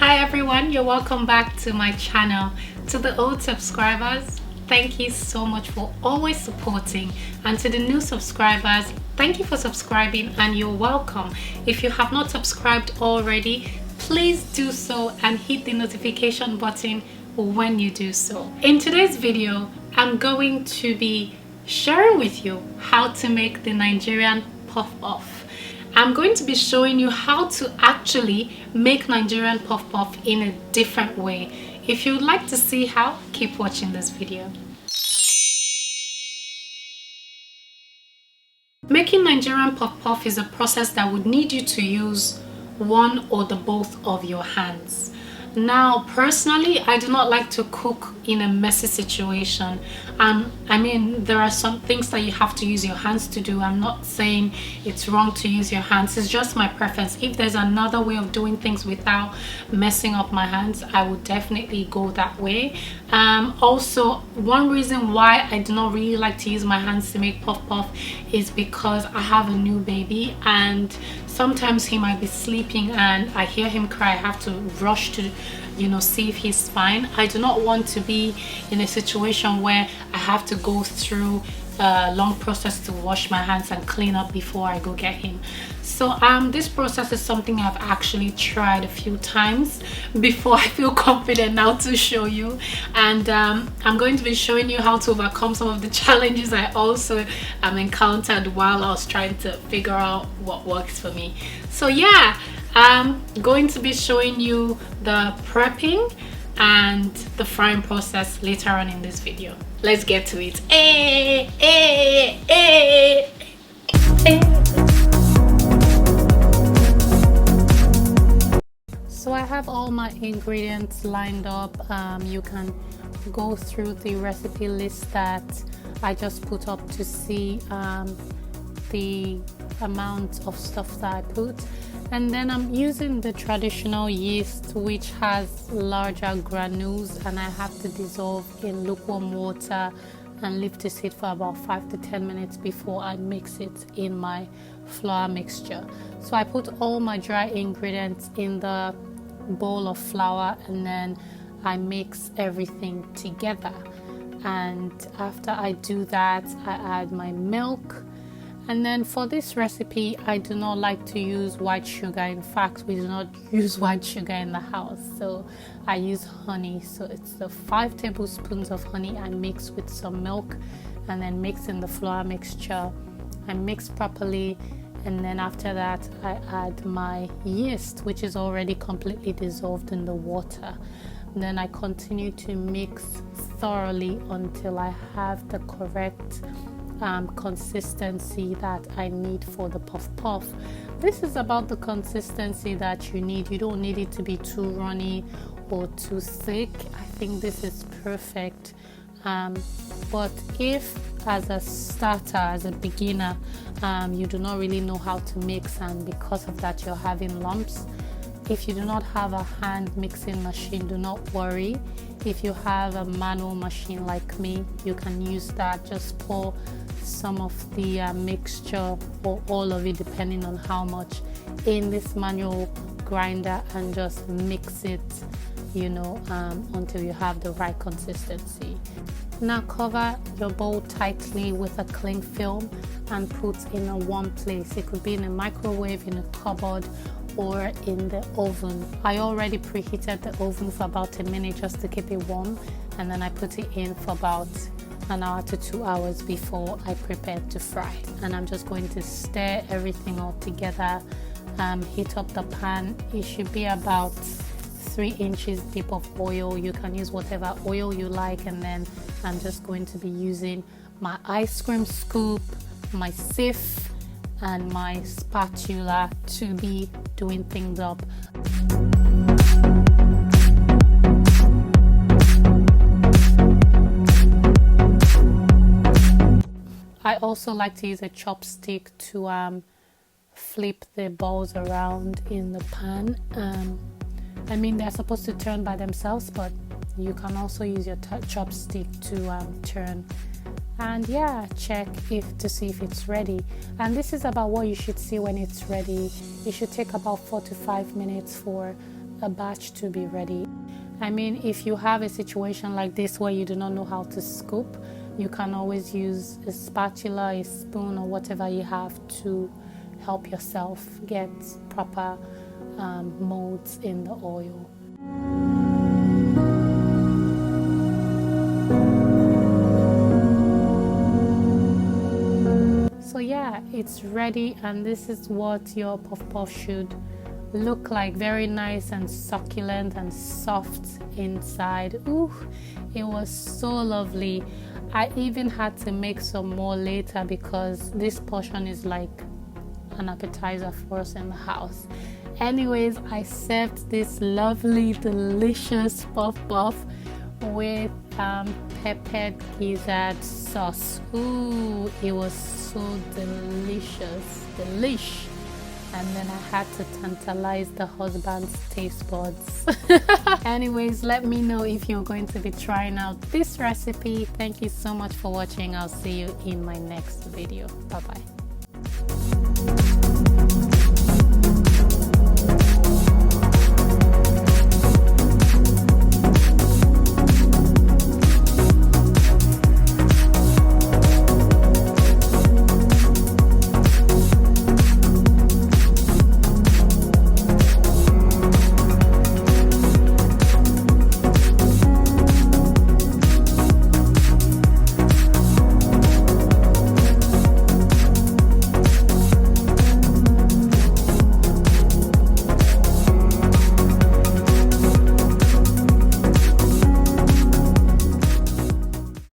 Hi everyone, you're welcome back to my channel. To the old subscribers, thank you so much for always supporting, and to the new subscribers, thank you for subscribing and you're welcome. If you have not subscribed already, please do so and hit the notification button when you do so. In today's video, I'm going to be sharing with you how to make the Nigerian Puff Puff. I'm going to be showing you how to actually make Nigerian Puff Puff in a different way. If you would like to see how, keep watching this video. Making Nigerian Puff Puff is a process that would need you to use one or the both of your hands. Now, personally, I do not like to cook in a messy situation. I mean, there are some things that you have to use your hands to do. I'm not saying it's wrong to use your hands. It's just my preference. If there's another way of doing things without messing up my hands, I would definitely go that way. Also, one reason why I do not really like to use my hands to make puff puff is because I have a new baby, and sometimes he might be sleeping and I hear him cry. I have to rush to see if he's fine. I do not want to be in a situation where I have to go through a long process to wash my hands and clean up before I go get him. So this process is something I've actually tried a few times before I feel confident now to show you, and I'm going to be showing you how to overcome some of the challenges I also encountered while I was trying to figure out what works for me. So yeah, I'm going to be showing you the prepping and the frying process later on in this video. Let's get to it. So I have all my ingredients lined up. You can go through the recipe list that I just put up to see the amount of stuff that I put. And then I'm using the traditional yeast, which has larger granules, and I have to dissolve in lukewarm water and leave to sit for about 5 to 10 minutes before I mix it in my flour mixture. So I put all my dry ingredients in the bowl of flour, and then I mix everything together. And after I do that, I add my milk. And then for this recipe, I do not like to use white sugar. In fact, we do not use white sugar in the house, so I use honey. So it's the 5 tablespoons of honey I mix with some milk, and then mix in the flour mixture. I mix properly, and then after that I add my yeast, which is already completely dissolved in the water. And then I continue to mix thoroughly until I have the correct consistency that I need for the puff puff. This is about the consistency that you need. You don't need it to be too runny or too thick. I think this is perfect. But if as a starter, as a beginner, you do not really know how to mix, and because of that you're having lumps, if you do not have a hand mixing machine, do not worry. If you have a manual machine like me, you can use that. Just pour some of the mixture, or all of it depending on how much, in this manual grinder and just mix it until you have the right consistency. Now cover your bowl tightly with a cling film and put in a warm place. It could be in a microwave, in a cupboard, or in the oven. I already preheated the oven for about a minute just to keep it warm, and then I put it in for about an hour to 2 hours before I prepare to fry. And I'm just going to stir everything all together. Heat up the pan. It should be about 3 inches deep of oil. You can use whatever oil you like, and then I'm just going to be using my ice cream scoop, my sieve, and my spatula to be doing things up. I also like to use a chopstick to flip the balls around in the pan. I mean, they're supposed to turn by themselves, but you can also use your chopstick to turn. And yeah, check to see if it's ready. And this is about what you should see when it's ready. It should take about 4 to 5 minutes for a batch to be ready. I mean, if you have a situation like this where you do not know how to scoop, you can always use a spatula, a spoon, or whatever you have to help yourself get proper molds in the oil. So yeah, it's ready, and this is what your puff puff should look like. Very nice and succulent and soft inside. Ooh, it was so lovely. I even had to make some more later because this portion is like an appetizer for us in the house. Anyways, I served this lovely, delicious puff puff with peppered gizzard sauce. Ooh, it was so delicious, delish. And then I had to tantalize the husband's taste buds. Anyways, let me know if you're going to be trying out this recipe. Thank you so much for watching. I'll see you in my next video. Bye bye.